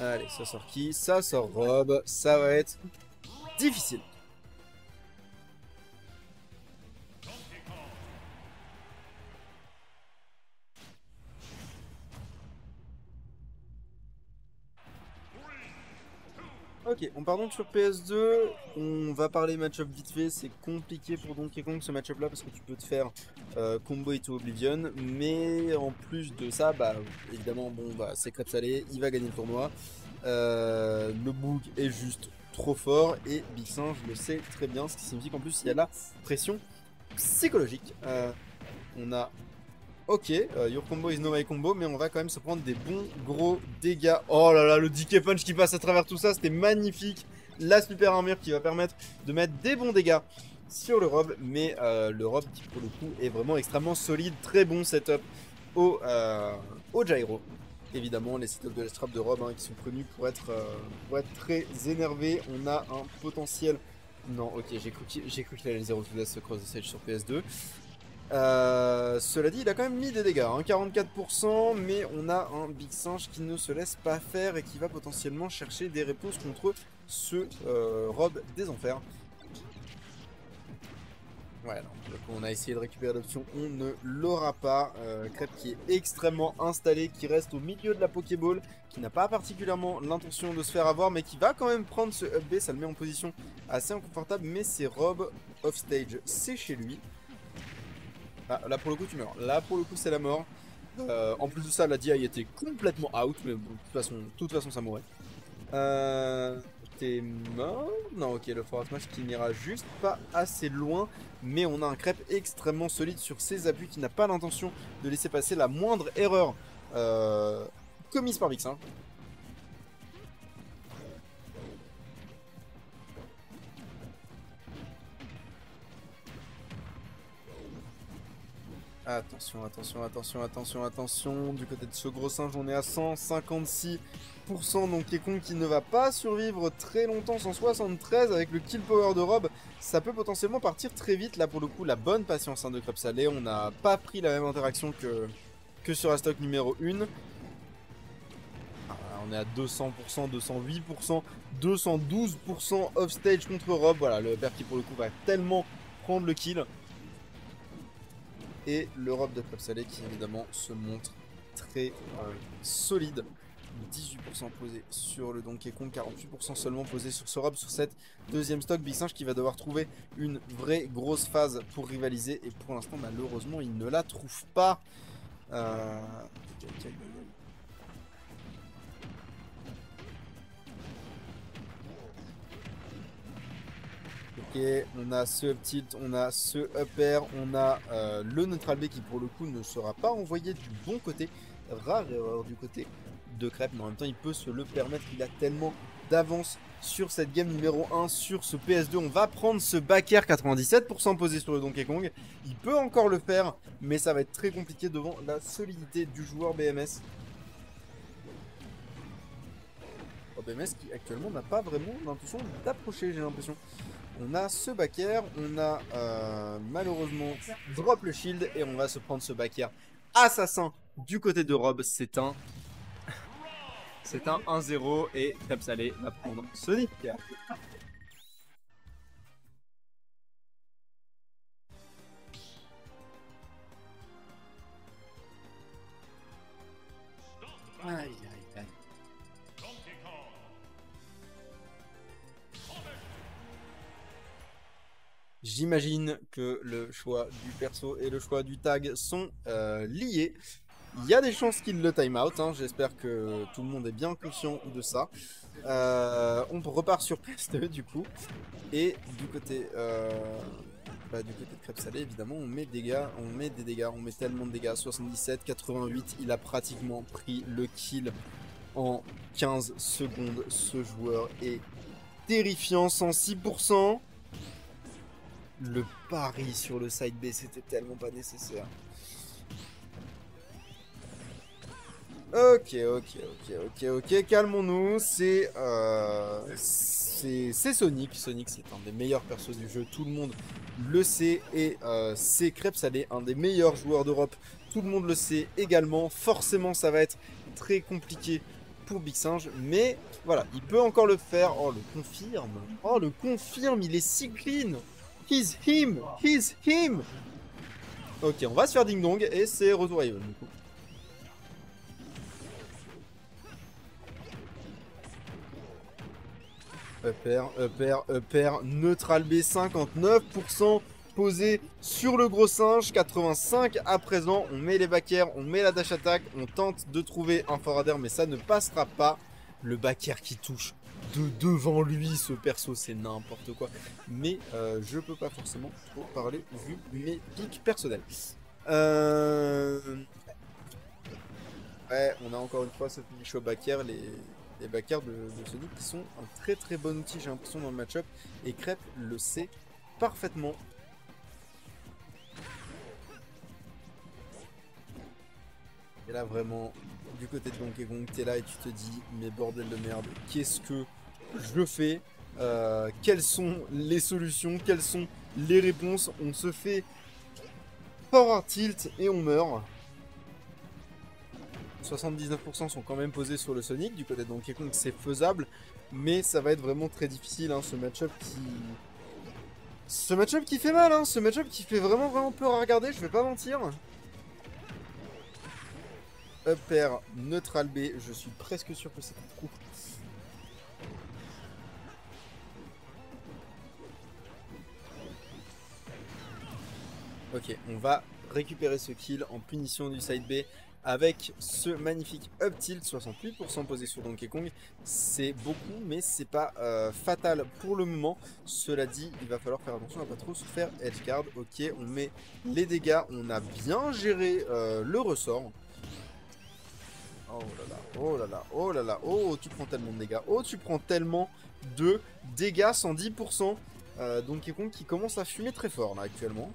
Allez, ça sort qui? Ça sort Rob. Ça va être difficile. Ok, on part donc sur PS2, on va parler match-up vite fait, c'est compliqué pour Donkey Kong ce match-up là parce que tu peux te faire combo Into Oblivion, mais en plus de ça, bah évidemment, bon bah c'est crêpe salée, il va gagner le tournoi, le bug est juste trop fort et Big Singe le sait très bien, ce qui signifie qu'en plus il y a la pression psychologique. On a ok, your combo is no my combo, mais on va quand même se prendre des bons gros dégâts. Oh là là, le DK Punch qui passe à travers tout ça, c'était magnifique. La super armure qui va permettre de mettre des bons dégâts sur le Rob, mais le Rob qui pour le coup est vraiment extrêmement solide. Très bon setup au gyro. Évidemment, les setups de la strap de Rob hein, qui sont connus pour être très énervés. On a un potentiel... Non, ok, j'ai cru qu'il allait 0 to death cross the stage sur PS2. Cela dit, il a quand même mis des dégâts, hein, 44%, mais on a un Big Singe qui ne se laisse pas faire et qui va potentiellement chercher des réponses contre ce Rob des Enfers. Ouais, non, on a essayé de récupérer l'option, on ne l'aura pas. Crêpe qui est extrêmement installé, qui reste au milieu de la Pokéball, qui n'a pas particulièrement l'intention de se faire avoir, mais qui va quand même prendre ce up B, ça le met en position assez inconfortable, mais c'est Rob off stage, c'est chez lui. Ah, là pour le coup tu meurs, là pour le coup c'est la mort. En plus de ça la DI était complètement out, mais bon, de toute façon ça mourrait. T'es mort? Non ok, le forward smash qui n'ira juste pas assez loin, mais on a un crêpe extrêmement solide sur ses appuis qui n'a pas l'intention de laisser passer la moindre erreur commise par Vix. Hein. Attention, attention, attention, attention, attention. Du côté de ce gros singe, on est à 156%. Donc Kong qui ne va pas survivre très longtemps, 173 avec le kill power de Rob. Ça peut potentiellement partir très vite. Là, pour le coup, la bonne patience hein, de crêpe salée. On n'a pas pris la même interaction que sur la stock numéro 1. On est à 200%, 208%, 212% off stage contre Rob. Voilà, le père qui, pour le coup, va tellement prendre le kill. Et l'Europe de crêpe salée qui évidemment se montre très solide. 18% posé sur le Donkey Kong, 48% seulement posé sur ce Rob sur cette deuxième stock. Big Singe qui va devoir trouver une vraie grosse phase pour rivaliser et pour l'instant malheureusement il ne la trouve pas. Ok, on a ce up tilt, on a ce up air, on a le neutral B qui pour le coup ne sera pas envoyé du bon côté. Rare erreur du côté de crêpe, mais en même temps il peut se le permettre, il a tellement d'avance sur cette game numéro 1 sur ce PS2. On va prendre ce back air, 97% posé sur le Donkey Kong. Il peut encore le faire, mais ça va être très compliqué devant la solidité du joueur BMS. Oh, BMS qui actuellement n'a pas vraiment l'intention d'approcher, j'ai l'impression. On a ce back air, on a malheureusement drop le shield et on va se prendre ce back air assassin du côté de Rob. C'est un 1-0 et crêpe salée va prendre Sonic. Aïe aïe aïe. J'imagine que le choix du perso et le choix du tag sont liés. Il y a des chances qu'il le time out, hein. J'espère que tout le monde est bien conscient de ça. On repart sur PS2 du coup. Et du côté de crêpe salée, évidemment, on met des dégâts, on met tellement de dégâts. 77, 88, il a pratiquement pris le kill en 15 secondes. Ce joueur est terrifiant, 106%. Le pari sur le side B, c'était tellement pas nécessaire. Ok, calmons-nous. C'est Sonic. Sonic, c'est un des meilleurs persos du jeu. Tout le monde le sait. Et c'est crêpe salée, un des meilleurs joueurs d'Europe. Tout le monde le sait également. Forcément, ça va être très compliqué pour Big Singe, mais voilà, il peut encore le faire. Oh, le confirme. Oh, le confirme, il est si clean. He's him. He's him. Ok, on va se faire ding dong et c'est retour à Even du coup. Upper, neutral B 59% posé sur le gros singe, 85 à présent, on met les back air, on met la dash attack, on tente de trouver un forwarder mais ça ne passera pas. Le back air qui touche de devant lui, ce perso c'est n'importe quoi. Mais je peux pas forcément trop parler vu mes pics personnels. Ouais, on a encore une fois ce finish au back air, les back air de Sonic qui sont un très très bon outil j'ai l'impression dans le match-up et Crêpe le sait parfaitement. Et là vraiment du côté de Donkey Kong t'es là et tu te dis mais bordel de merde, qu'est-ce que je fais, quelles sont les solutions, quelles sont les réponses, on se fait forward tilt et on meurt. 79% sont quand même posés sur le Sonic, du côté de Donkey Kong c'est faisable, mais ça va être vraiment très difficile, hein, ce match-up qui fait mal, hein, ce match-up qui fait vraiment peur à regarder, je vais pas mentir. Upper, neutral B, je suis presque sûr que c'est un coup. Ok, on va récupérer ce kill en punition du side B avec ce magnifique up tilt, 68% posé sur Donkey Kong. C'est beaucoup, mais c'est pas fatal pour le moment. Cela dit, il va falloir faire attention à pas trop se faire edge guard. Ok, on met les dégâts, on a bien géré le ressort. Oh là là, oh là là, oh là là, oh tu prends tellement de dégâts, oh tu prends tellement de dégâts, 110%. Donkey Kong qui commence à fumer très fort là actuellement.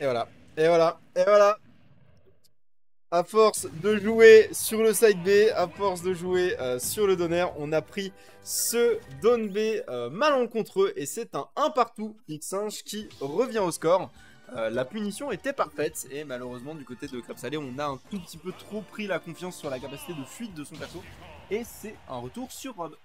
Et voilà, et voilà, et voilà. À force de jouer sur le side B, à force de jouer sur le donner, on a pris ce down B malencontreux et c'est un 1 partout. Big Singe qui revient au score. La punition était parfaite et malheureusement du côté de Crêpe Salé, on a un tout petit peu trop pris la confiance sur la capacité de fuite de son perso et c'est un retour sur Rob.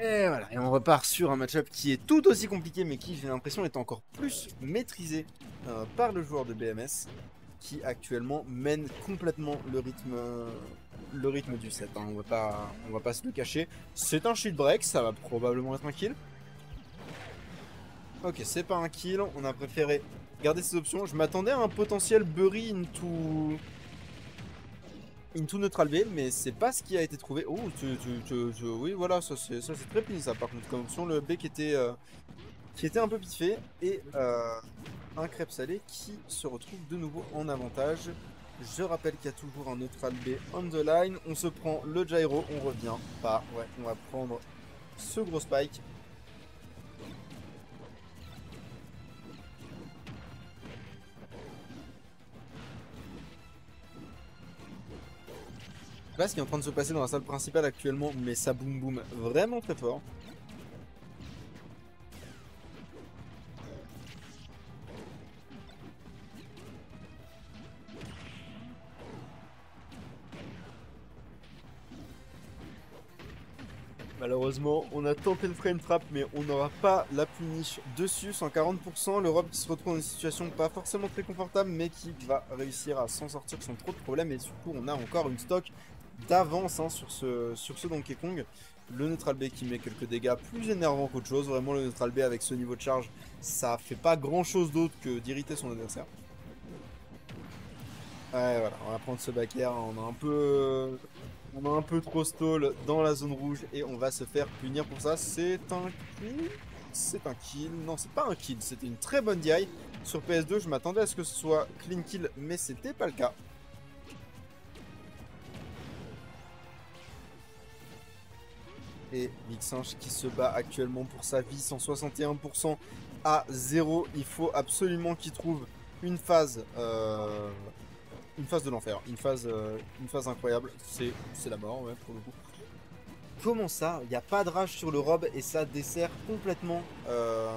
Et voilà, et on repart sur un match-up qui est tout aussi compliqué, mais qui, j'ai l'impression, est encore plus maîtrisé par le joueur de BMS, qui actuellement mène complètement le rythme du set. Hein. On va pas se le cacher. C'est un shield break, ça va probablement être un kill. Ok, c'est pas un kill, on a préféré garder ses options. Je m'attendais à un potentiel bury into neutral B, mais c'est pas ce qui a été trouvé. Oh, oui, voilà, ça c'est très puni ça. Par contre, comme option, le B qui était un peu piffé et un crêpe salé qui se retrouve de nouveau en avantage. Je rappelle qu'il y a toujours un neutral B on the line. On se prend le gyro, on revient pas. Ouais, on va prendre ce gros spike. Là, ce qui est en train de se passer dans la salle principale actuellement, mais ça boum boum vraiment très fort. Malheureusement, on a tenté le frame trap, mais on n'aura pas la punish dessus. 140%, l'Europe qui se retrouve dans une situation pas forcément très confortable, mais qui va réussir à s'en sortir sans trop de problèmes. Et surtout, on a encore une stock d'avance hein, sur ce Donkey Kong. Le neutral B qui met quelques dégâts plus énervants qu'autre chose. Vraiment, le neutral B avec ce niveau de charge, ça fait pas grand chose d'autre que d'irriter son adversaire. Ouais, voilà, on va prendre ce back air. On a un peu trop stall dans la zone rouge et on va se faire punir pour ça. C'est un kill. C'est un kill. Non, c'est pas un kill. C'était une très bonne DI. Sur PS2, je m'attendais à ce que ce soit clean kill, mais c'était pas le cas. Et Big Singe qui se bat actuellement pour sa vie, 161% à 0. Il faut absolument qu'il trouve une phase de l'enfer. Une phase incroyable. C'est la mort, ouais, pour le coup. Comment ça? Il n'y a pas de rage sur le rob et ça dessert complètement le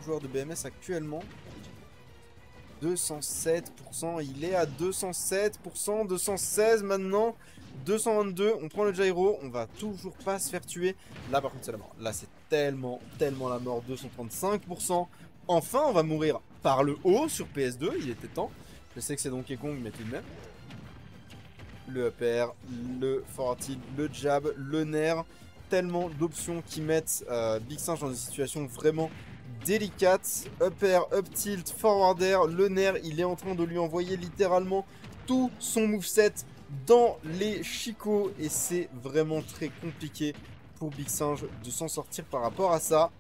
joueur de BMS actuellement. 207%, il est à 207%, 216 maintenant, 222, on prend le gyro, on va toujours pas se faire tuer. Là par contre c'est la mort, là c'est tellement la mort, 235%. Enfin on va mourir par le haut sur PS2, il était temps. Je sais que c'est Donkey Kong mais tout de même. Le upper, le forward tilt, le jab, le nair, tellement d'options qui mettent Big Singe dans une situation vraiment délicate. Upper, up tilt, forward air, le nair, il est en train de lui envoyer littéralement tout son moveset dans les chicots et c'est vraiment très compliqué pour Big Singe de s'en sortir par rapport à ça.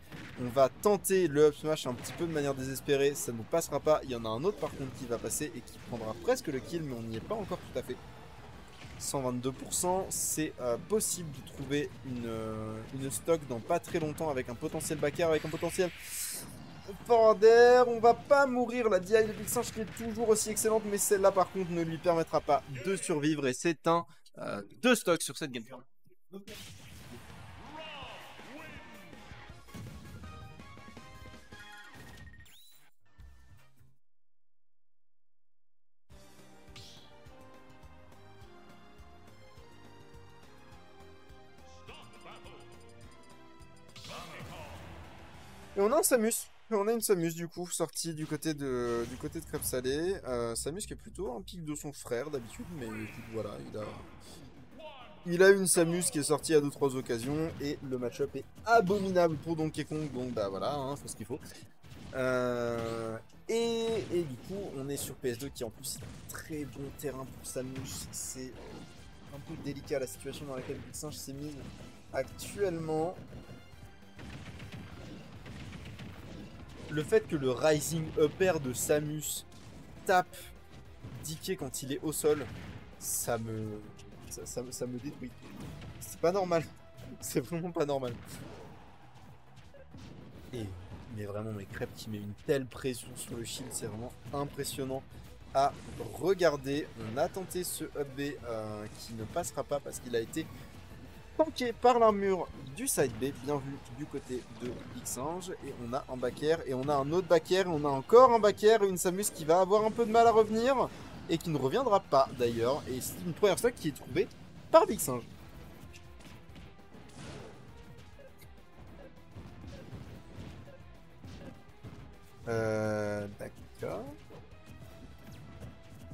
On va tenter le up smash un petit peu de manière désespérée, ça ne passera pas. Il y en a un autre par contre qui va passer et qui prendra presque le kill, mais on n'y est pas encore tout à fait. 122%, c'est possible de trouver une stock dans pas très longtemps avec un potentiel backer, avec un potentiel forward air. On va pas mourir, la DI de Big Singe qui est toujours aussi excellente, mais celle-là par contre ne lui permettra pas de survivre et c'est un 2 stocks sur cette game. Et on a un Samus. On a une Samus du coup sortie du côté de Crêpes Salées. Samus qui est plutôt un pic de son frère d'habitude, mais écoute, voilà, il a une Samus qui est sortie à 2-3 occasions et le match-up est abominable pour Donkey Kong, donc bah voilà, hein, faut ce qu'il faut. Et du coup, on est sur PS2 qui en plus est un très bon terrain pour Samus. C'est un peu délicat la situation dans laquelle Big Singe s'est mise actuellement. Le fait que le Rising Upper de Samus tape DK quand il est au sol, ça me détruit. C'est pas normal. C'est vraiment pas normal. Mais vraiment, mes crêpes qui met une telle pression sur le shield, c'est vraiment impressionnant à regarder. On a tenté ce up B qui ne passera pas parce qu'il a été tanké par l'armure du side B, bien vu du côté de Big Singe. Et on a un back air, et on a un autre back air, et on a encore un back air, et une Samus qui va avoir un peu de mal à revenir, et qui ne reviendra pas d'ailleurs. Et c'est une première stock qui est trouvée par Big Singe. D'accord.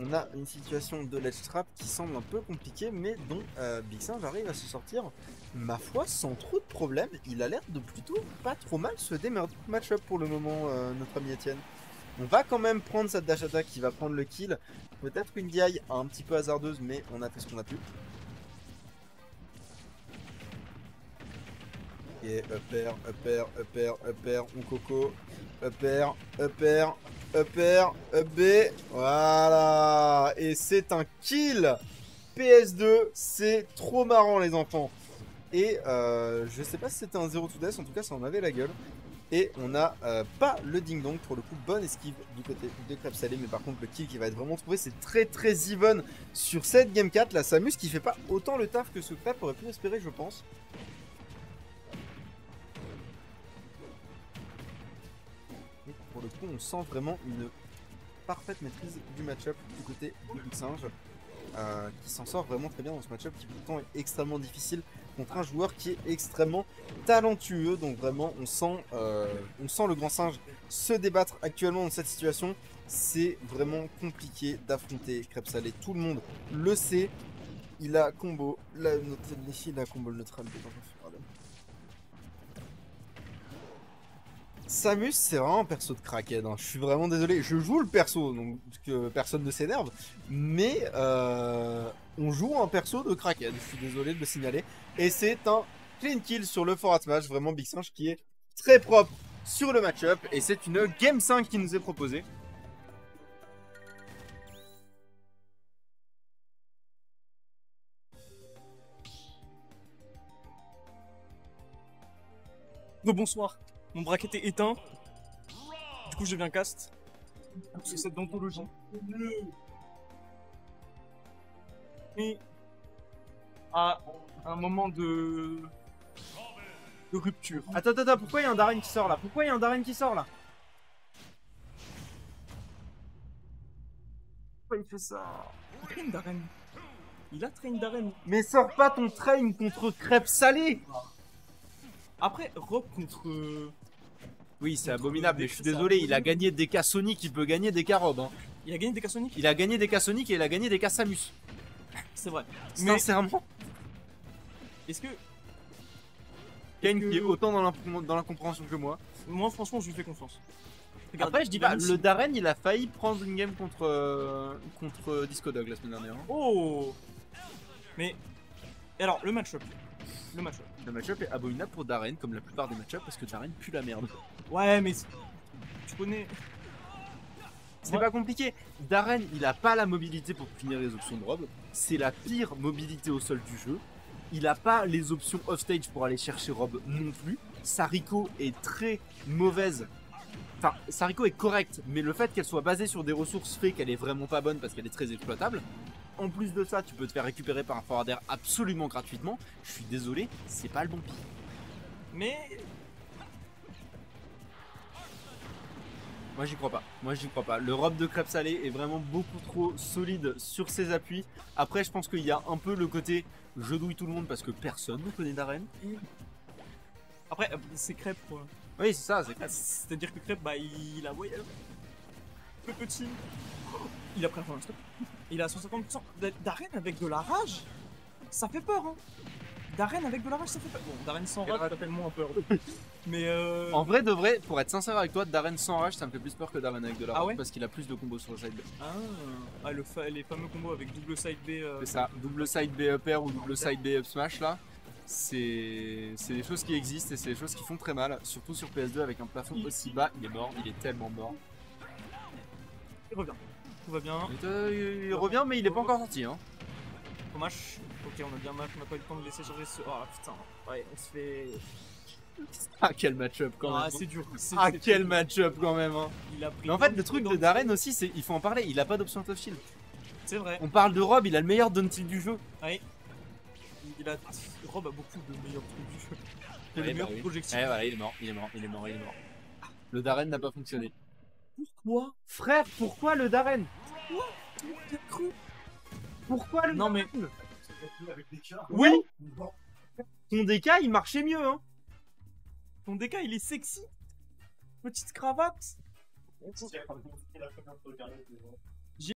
On a une situation de ledge trap qui semble un peu compliquée, mais dont Big Singe arrive à se sortir, ma foi, sans trop de problèmes. Il a l'air de plutôt pas trop mal se démerder de match-up pour le moment, notre ami Etienne. On va quand même prendre cette dash attack qui va prendre le kill. Peut-être une DI un petit peu hasardeuse, mais on a fait ce qu'on a pu. Et upper, upper, upper, upper, on coco, upper, upper, upper, up B, voilà. Et c'est un kill PS2, c'est trop marrant les enfants. Et je sais pas si c'était un 0 to death, en tout cas ça en avait la gueule. Et on n'a pas le ding dong pour le coup, bonne esquive du côté de Crêpes Salées, mais par contre le kill qui va être vraiment trouvé, c'est très even sur cette game 4. La Samus qui fait pas autant le taf que ce Crêpe aurait pu espérer, je pense. Et pour le coup, on sent vraiment une parfaite maîtrise du match-up du côté de Big Singe, qui s'en sort vraiment très bien dans ce match-up qui pourtant est extrêmement difficile contre un joueur qui est extrêmement talentueux. Donc vraiment on sent le grand singe se débattre actuellement dans cette situation. C'est vraiment compliqué d'affronter Crêpes Salées, tout le monde le sait. Il a combo il a combo le neutral. Samus, c'est vraiment un perso de crackhead, hein. Je suis vraiment désolé. Je joue le perso, donc que personne ne s'énerve. Mais on joue un perso de crackhead. Je suis désolé de le signaler. Et c'est un clean kill sur le forward smash. Vraiment Big Singe qui est très propre sur le match-up. Et c'est une Game 5 qui nous est proposée. Bonsoir. Mon bracket est éteint. Du coup, je deviens cast. Parce que c'est d'anthologie. Et à un moment de rupture. Attends, pourquoi il y a un Darren qui sort là? Pourquoi il y a un Darren qui sort là? Pourquoi il fait ça? Il train Darren. Il a train Darren. Mais sors pas ton train contre crêpes salées! Après, Rob contre. Oui, c'est abominable, mais je suis désolé, il a gagné des cas Sonic, il peut gagner des cas Rob. Hein. Il a gagné des cas Sonic. Il a gagné des cas Sonic et il a gagné des cas Samus. C'est vrai. Mais Sincèrement, est-ce que. Ken qui est autant dans l'incompréhension que moi. Moi, franchement, je lui fais confiance. Après, je dis pas, même si- le Darren il a failli prendre une game contre Disco Dog la semaine dernière. Hein. Oh. Mais. Et alors, le match-up. Le match-up. Le match-up est abominable pour Darren, comme la plupart des match-up, parce que Darren pue la merde. Ouais, mais. Tu connais. C'est pas compliqué. Darren, il a pas la mobilité pour finir les options de Rob. C'est la pire mobilité au sol du jeu. Il a pas les options off-stage pour aller chercher Rob non plus. Sariko est très mauvaise. Enfin, Sariko est correcte, mais le fait qu'elle soit basée sur des ressources fait qu'elle est vraiment pas bonne parce qu'elle est très exploitable. En plus de ça, tu peux te faire récupérer par un forwarder absolument gratuitement. Je suis désolé, c'est pas le bon pied. Mais. Moi j'y crois pas. Moi j'y crois pas. Le Rob de crêpes salées est vraiment beaucoup trop solide sur ses appuis. Après, je pense qu'il y a un peu le côté je douille tout le monde parce que personne ne connaît Darren. Après, c'est Crêpe quoi. Oui, c'est ça, c'est clair. C'est-à-dire que Crêpe, bah, il a voyagé. Le petit. Il a pris un stop. Il a 150%. Darren avec de la rage, ça fait peur, hein. Darren avec de la rage, ça fait peur. Bon, Darren sans rage, ça fait moins peur. Mais En vrai de vrai, pour être sincère avec toi, Darren sans rage, ça me fait plus peur que Darren avec de la rage. Ah ouais parce qu'il a plus de combos sur le side B. Ah, les fameux combos avec double side B. C'est ça, double side B up air ou double side B up smash là. C'est des choses qui existent et c'est des choses qui font très mal. Surtout sur PS2 avec un plafond aussi bas, il est mort, il est tellement mort. Il revient. Tout va bien. Il revient mais il est pas encore sorti hein. Dommage. Ok, on a bien match, on n'a pas eu le temps de laisser charger ce. Oh putain. Ouais, on se fait. Ah quel match-up quand Ah, même. c'est dur. Ah quel match-up quand même hein. Il a pris. Mais en fait le truc de Darren aussi c'est, il faut en parler, il a pas d'option of shield. C'est vrai. On parle de Rob, il a le meilleur down tilt du jeu. Ouais. Il a. Rob a beaucoup de meilleurs trucs du jeu. Il a Ouais, les meilleures oui. projections. Eh voilà, il est mort. Le Darren n'a pas fonctionné. Pourquoi Frère, pourquoi le Darren? T'as cru Pourquoi le Non mais. Oui. Ton DK il marchait mieux hein. Ton DK il est sexy. Petite cravate.